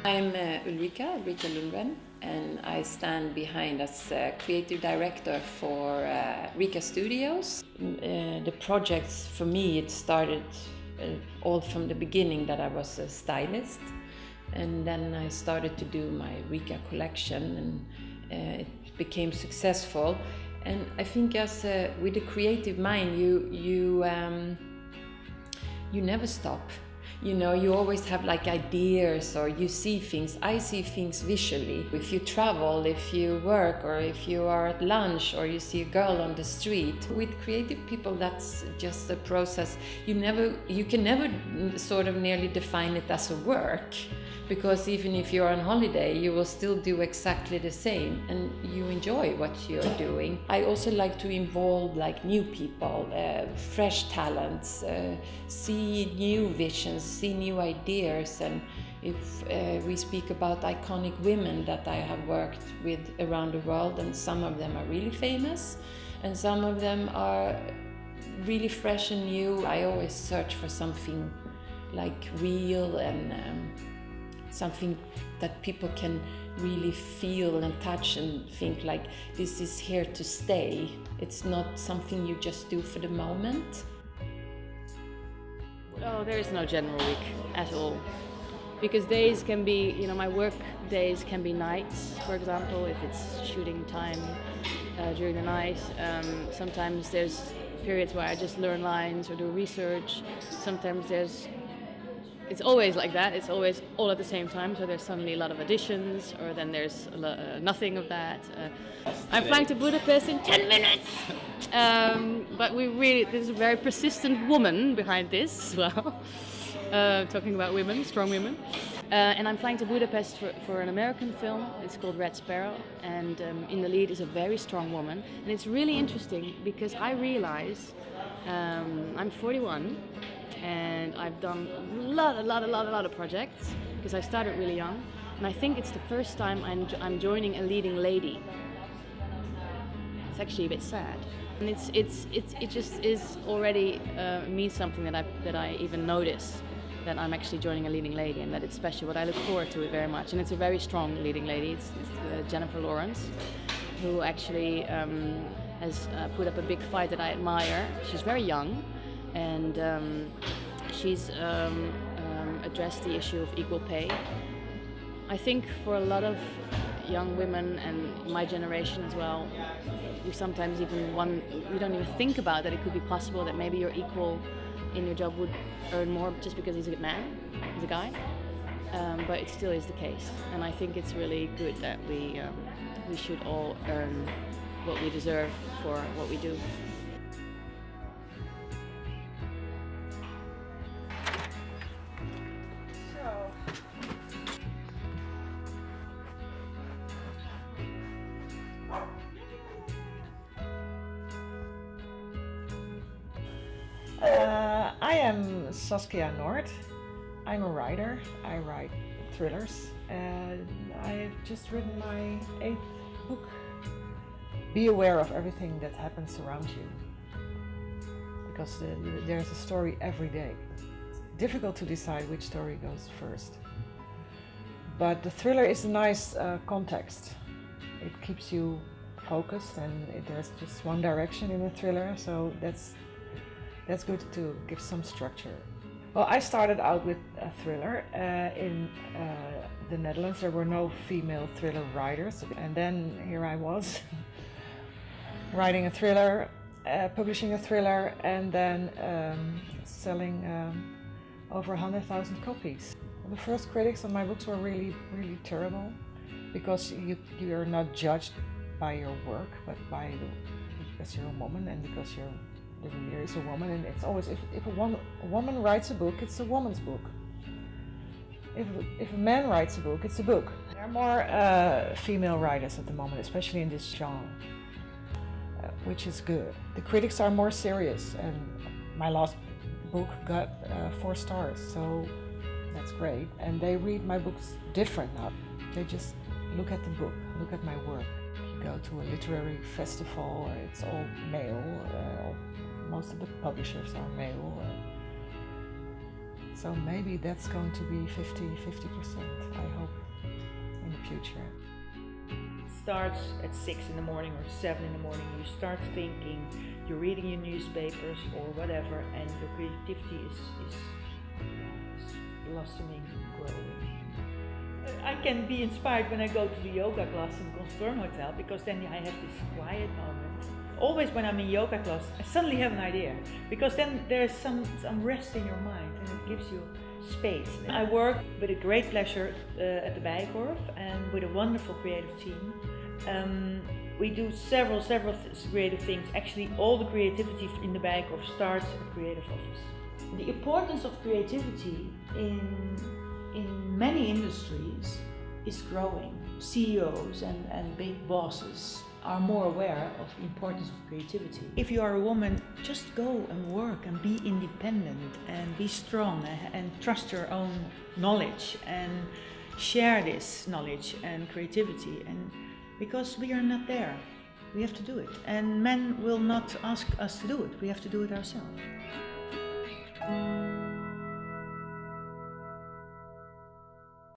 I'm Ulrika Lundgren, and I stand behind as creative director for Rika Studios. The projects, for me, it started all from the beginning that I was a stylist, and then I started to do my Rika collection, and it became successful. And I think as with a creative mind, you never stop. You know, you always have like ideas, or you see things. I see things visually. If you travel, if you work, or if you are at lunch, or you see a girl on the street. With creative people, that's just a process. You can never sort of nearly define it as a work, because even if you're on holiday, you will still do exactly the same, and you enjoy what you're doing. I also like to involve like new people, fresh talents, see new visions, see new ideas. And if we speak about iconic women that I have worked with around the world, and some of them are really famous, and some of them are really fresh and new, I always search for something like real and something that people can really feel and touch and think like this is here to stay. It's not something you just do for the moment. Oh, there is no general week at all. Because days can be, my work days can be nights, for example, if it's shooting time during the night. Sometimes there's periods where I just learn lines or do research. Sometimes it's always like that. It's always all at the same time. So there's suddenly a lot of additions, or then there's nothing of that. I'm flying to Budapest in 10 minutes. But there's a very persistent woman behind this as well. Talking about women, strong women. And I'm flying to Budapest for an American film. It's called Red Sparrow. And in the lead is a very strong woman. And it's really interesting because I realize I'm 41. And I've done a lot of projects because I started really young, and I think it's the first time I'm joining a leading lady. It's actually a bit sad, and it just is already means something that I even notice that I'm actually joining a leading lady, and that it's special. But I look forward to it very much, and it's a very strong leading lady. It's Jennifer Lawrence, who actually has put up a big fight that I admire. She's very young. And she's addressed the issue of equal pay. I think for a lot of young women and my generation as well, you sometimes you don't even think about that it could be possible that maybe your equal in your job would earn more just because he's a man, he's a guy. But it still is the case, and I think it's really good that we should all earn what we deserve for what we do. I am Saskia Noort. I'm a writer. I write thrillers, and I've just written my 8th book. Be aware of everything that happens around you, because there's a story every day. It's difficult to decide which story goes first, but the thriller is a nice context. It keeps you focused, and there's just one direction in a thriller, so that's good to give some structure. Well, I started out with a thriller. In the Netherlands there were no female thriller writers, and then here I was writing a thriller, publishing a thriller, and then selling over 100,000 copies. The first critics on my books were really, really terrible, because you are not judged by your work, but because you're a woman, and because the reader is a woman, and it's always, if a woman writes a book, it's a woman's book. If a man writes a book, it's a book. There are more female writers at the moment, especially in this genre, which is good. The critics are more serious, and my last book got 4 stars, so that's great. And they read my books different now. They just look at the book, look at my work. You go to a literary festival, it's all male. Most of the publishers are male. So maybe that's going to be 50%, I hope, in the future. It starts at 6 in the morning or 7 in the morning. You start thinking, you're reading your newspapers or whatever, and your creativity is blossoming, growing. I can be inspired when I go to the yoga class in the Conservatorium Hotel, because then I have this quiet moment. Always when I'm in yoga class, I suddenly have an idea, because then there's some rest in your mind and it gives you space. I work with a great pleasure at the Bijenkorf and with a wonderful creative team. We do several creative things. Actually, all the creativity in the Bijenkorf starts at the creative office. The importance of creativity in many industries is growing. CEOs and big bosses are more aware of the importance of creativity. If you are a woman, just go and work and be independent and be strong and trust your own knowledge and share this knowledge and creativity. And because we are not there, we have to do it. And men will not ask us to do it, we have to do it ourselves.